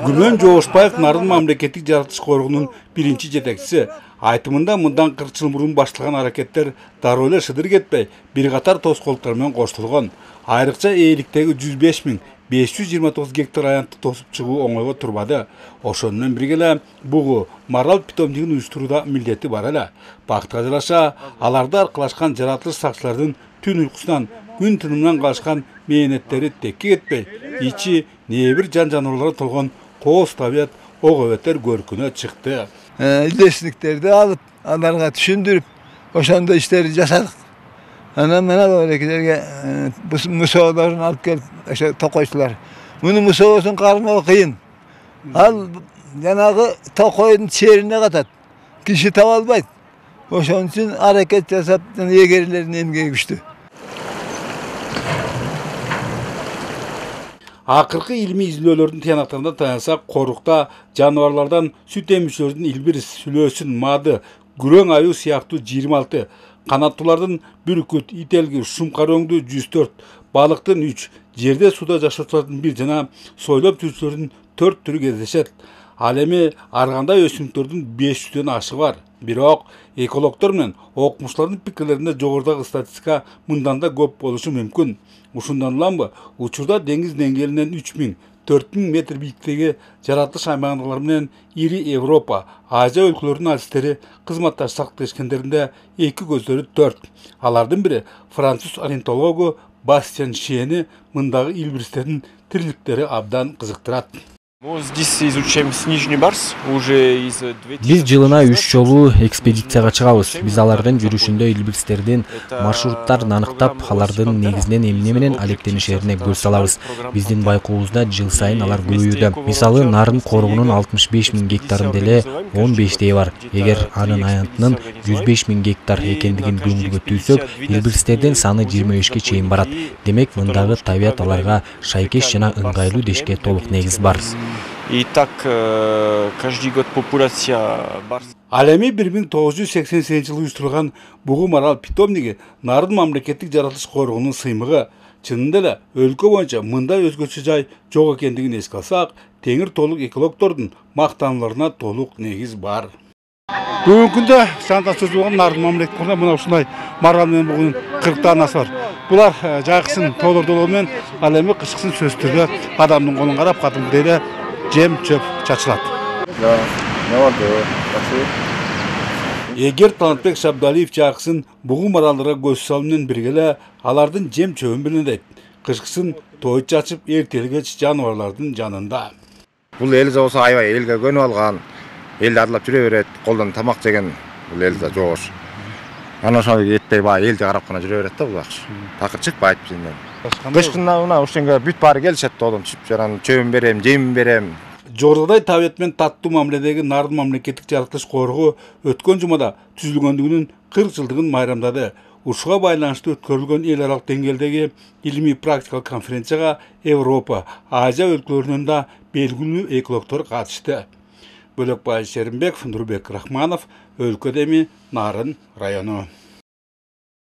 Gülmen Joğuşbayev Nardın Mamleketlik Жаратылыш Korğunun birinci жетекçisi. Айтымында мындан 40 жыл мурун башталган аракеттер дароо эле шыдыр кетпей, бир катар тоскоолдуктар менен коштулган. Айрыкча ээликтеги 105.529 гектар аянтты тосуп чыгуу оңойго турбады. Ошону менен бирге эле бугу марал питомнигин уюштурууда милдети бар эле. Бактыга жараша аларды аркылашкан жаратылыш сакчылардын түн уйкусунан, күн тынымынан калышкан мээнеттери текке кетпей, ичи небир жан жаныбарларга толгон кооз табият ого-бетер көркүнө чыкты. İldeşlikleri alıp onlara düşündürüp oşanda işleri yaşadık. Anam bana böyle giderken bu musoğlarını alıp gelip işte tokoydular. Bunu musoğusun karmalı kıyın. Al yanағы tokoyun çeyrine katat. Kişi tavalbaydı. Oşan için hareket yasap yegerlerin emgeği güçtü. Акыркы илми изилөөлөрдүн тыянактарына таянсак, корукта жаныбарлардан сүт эмүүчүлөрдүн илбирис, сүлөөсүн, мады, күрөң аюу сыяктуу 26, канаттуулардын бүркүт, ителги, шумкар өңдүү 104, балыктын 3, жерде суда жашоочулардын 1 жана сойлоп жүрүүчүлөрдүн 4 түрү кездешет. Ал эми ар кандай өсүмдүктөрдүн 500дөн ашыгы бар. Бирок экологдор менен окумуштардын пикирлеринде жогорудагы статистика мындан да көп болушу мүмкүн. Ушундан уламбы учурда деңиз деңгээлинен 3000-4000 метр бийиктиги жаратылыш аймагындагылар менен ири Европа, Азия өлкөлөрүнүн артисттери кызматташсак тешкендеринде эки көздөрү 4. Алардын бири француз орнитологу Бастиан Шиени мындагы илбиристердин тириликтери абдан кызыктырат. Биз жылына 3 жолу экспедицияга чыгабыз. Биз алардын жүрүшүндө илбиристердин маршруттарын аныктап, алардын негизинен эмне менен алектенишерине көз салабыз. Биздин байкообузда жыл сайын алар көбөйүүдө. Мисалы, Нарын коргунун 65.000 гектарында эле 15 бар. Эгер анын аянтынын 105.000 гектар экендигин көңүлгө түйсөк, илбиристердин саны 25-ке чейин барат. Демек, мындагы табият аларга шайкеш жана ыңгайлуу дешке толук негиз бар. И так каждый год популяция бар. Ал эми 1988 жылы уюштурулган бугу марал питомниги Нарын Мамлекеттик Жаратылыш Коргоонунун сыймыгы. Чынында эле өлкө боюнча мындай өзгөчө жай жок экендигин эске алсак, теңир толук экологдордун мактануларына толук негиз бар. Бүгүнкү күндө санда созулган Нарын Мамлекеттик Коргоонунда мына ушундай марал менен бугунун 40 насы бар. Булар жайкысын толордолоо менен ал эми кышкысын сөзтүрдө адамдын колун карап кадимдей эле жем чөп чачылат. Эгер Талантбек Шабдалиев жаксын бугу маралдарга көз салуу менен бирге эле алардын жем чөбүн белгилейт. Кышкысын той чачып, эртелгеч жаныбарлардын жанында. Бул элиз болсо аябай элге көнүп алган, элди арлап жүрө берет, колдон тамак жеген бул элде жоош. Ana şöyle yetpey bağ elce qarap qana жүрө берет да бул акчы. Такыр чыкпайт бизден. Кышкында мына ушенге бүт баары келишет да одон чүп жаран чөбүн берем, жемин берем. Жогорудагы табият менен таттуу мамиледеги Нарын Мамлекеттик Жаратылыш Коргоо өткөн жумада түзүлгөндүгүнүн 40 жылдыгын майрамдады. Ушуга байланыштуу өткөрүлгөн эл аралык деңгээлдеги илимий практикалык конференцияга Европа, Азия өлкөлөрүнөн да белгилүү экологдор катышты. Бөлөкбай Шеримбеков, Нурбек Рахманов, Өлкөдеми, Нарын району.